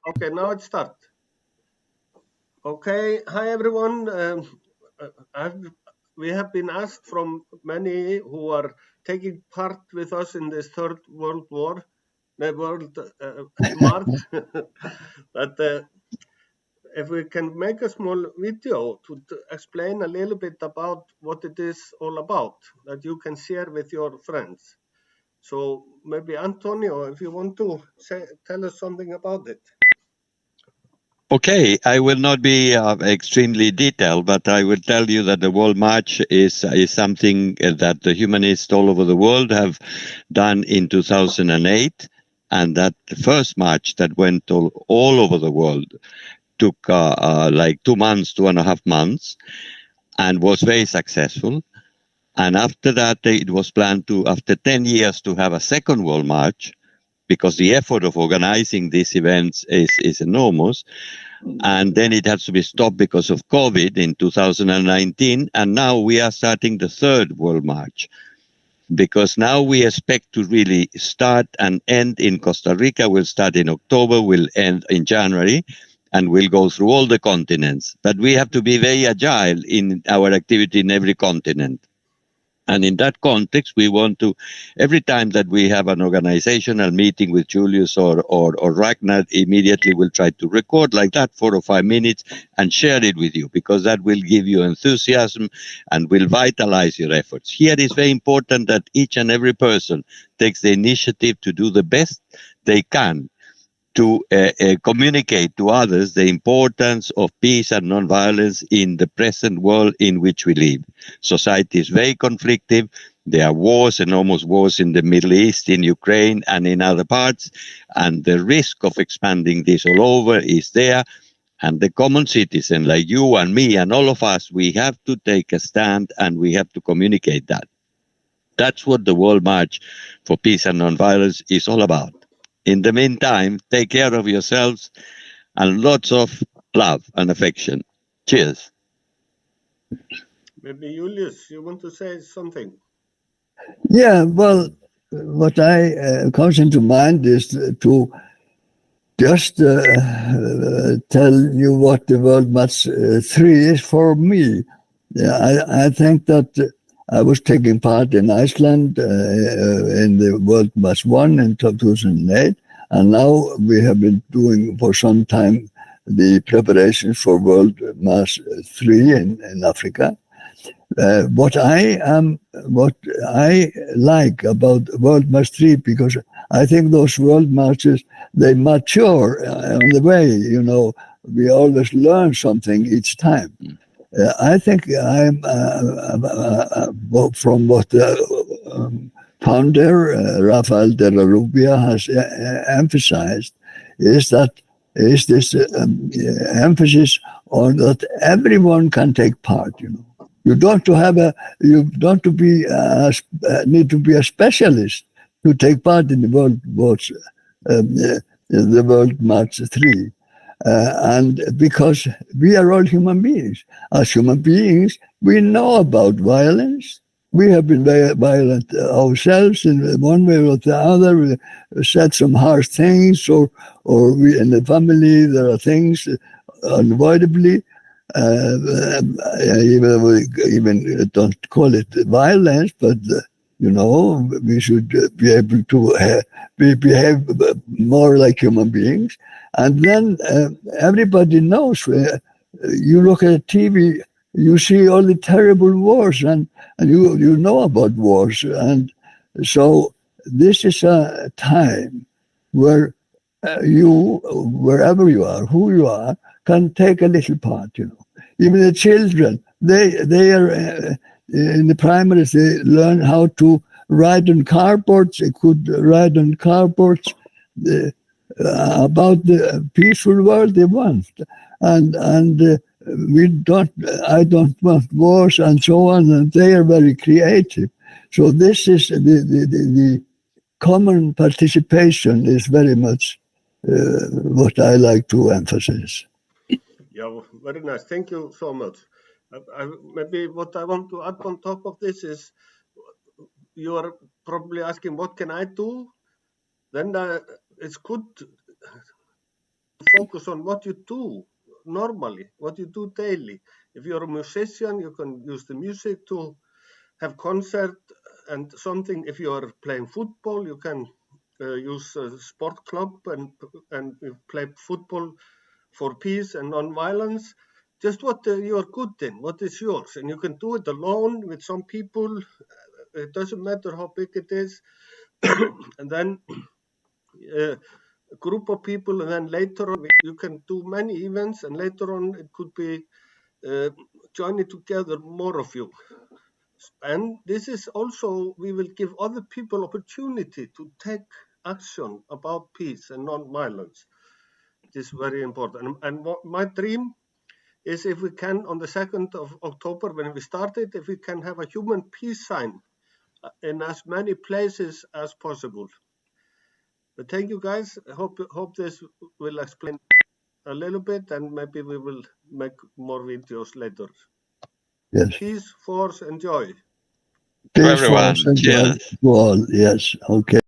Okay, now it starts. Okay, hi everyone. We have been asked from many who are taking part with us in this Third World War, the World March, that if we can make a small video to explain a little bit about what it is all about, that you can share with your friends. So maybe Antonio, if you want to tell us something about it. Okay, I will not be extremely detailed, but I will tell you that the World March is something that the humanists all over the world have done in 2008, and that the first march that went all over the world took like 2 months, 2.5 months, and was very successful. And after that, it was planned to, after 10 years, to have a second World March, because the effort of organizing these events is enormous. And then it has to be stopped because of COVID in 2019. And now we are starting the third World March, because now we expect to really start and end in Costa Rica. We'll start in October, we'll end in January, and we'll go through all the continents. But we have to be very agile in our activity in every continent. And in that context, we want to, every time that we have an organizational meeting with Julius or Ragnar, immediately we'll try to record like that 4 or 5 minutes and share it with you, because that will give you enthusiasm and will vitalize your efforts. Here it is very important that each and every person takes the initiative to do the best they can to communicate to others the importance of peace and nonviolence in the present world in which we live. Society is very conflictive. There are wars, enormous wars in the Middle East, in Ukraine, and in other parts, and the risk of expanding this all over is there. And the common citizen, like you and me and all of us, we have to take a stand and we have to communicate that. That's what the World March for Peace and Nonviolence is all about. In the meantime, take care of yourselves and lots of love and affection. Cheers. Maybe Julius, you want to say something? Yeah, well, what I comes into mind is to just tell you what the World March 3 is for me. I think that I was taking part in Iceland in the World March 1 in 2008, and now we have been doing for some time the preparations for World March 3 in Africa. What I like about World March 3, because I think those World Marches, they mature on the way, we always learn something each time. I think I'm from what founder Rafael de la Rubia has emphasized is this emphasis on that everyone can take part. You don't need to be a specialist to take part in the World March 3. And because we are all human beings. As human beings, we know about violence. We have been very violent ourselves in one way or the other. We said some harsh things, or we in the family, there are things unavoidably. Even don't call it violence, but we should be able to behave more like human beings. And then everybody knows. You look at TV, you see all the terrible wars, and you know about wars. And so this is a time where you, wherever you are, who you are, can take a little part. Even the children, they are in the primaries, they learn how to write on cardboards. They could write on cardboards about the peaceful world they want, and I don't want wars and so on. And they are very creative. So this is the common participation is very much what I like to emphasize. Yeah, very nice. Thank you so much. Maybe what I want to add on top of this is, you are probably asking, what can I do? Then it's good focus on what you do normally, what you do daily. If you're a musician, you can use the music to have concert and something. If you are playing football, you can use a sport club and play football for peace and non-violence. Just what you are good in, what is yours, and you can do it alone with some people. It doesn't matter how big it is, and then a group of people, and then later on you can do many events, and later on it could be joining together more of you. And this is also, we will give other people opportunity to take action about peace and non-violence. It is very important. And what my dream is, if we can, on the 2nd of October, when we started, if we can have a human peace sign in as many places as possible. But thank you, guys. I hope this will explain a little bit, and maybe we will make more videos later. Yes. Peace, force, and joy. Peace, everyone. force, and joy Cheers. to all. Yes. Okay.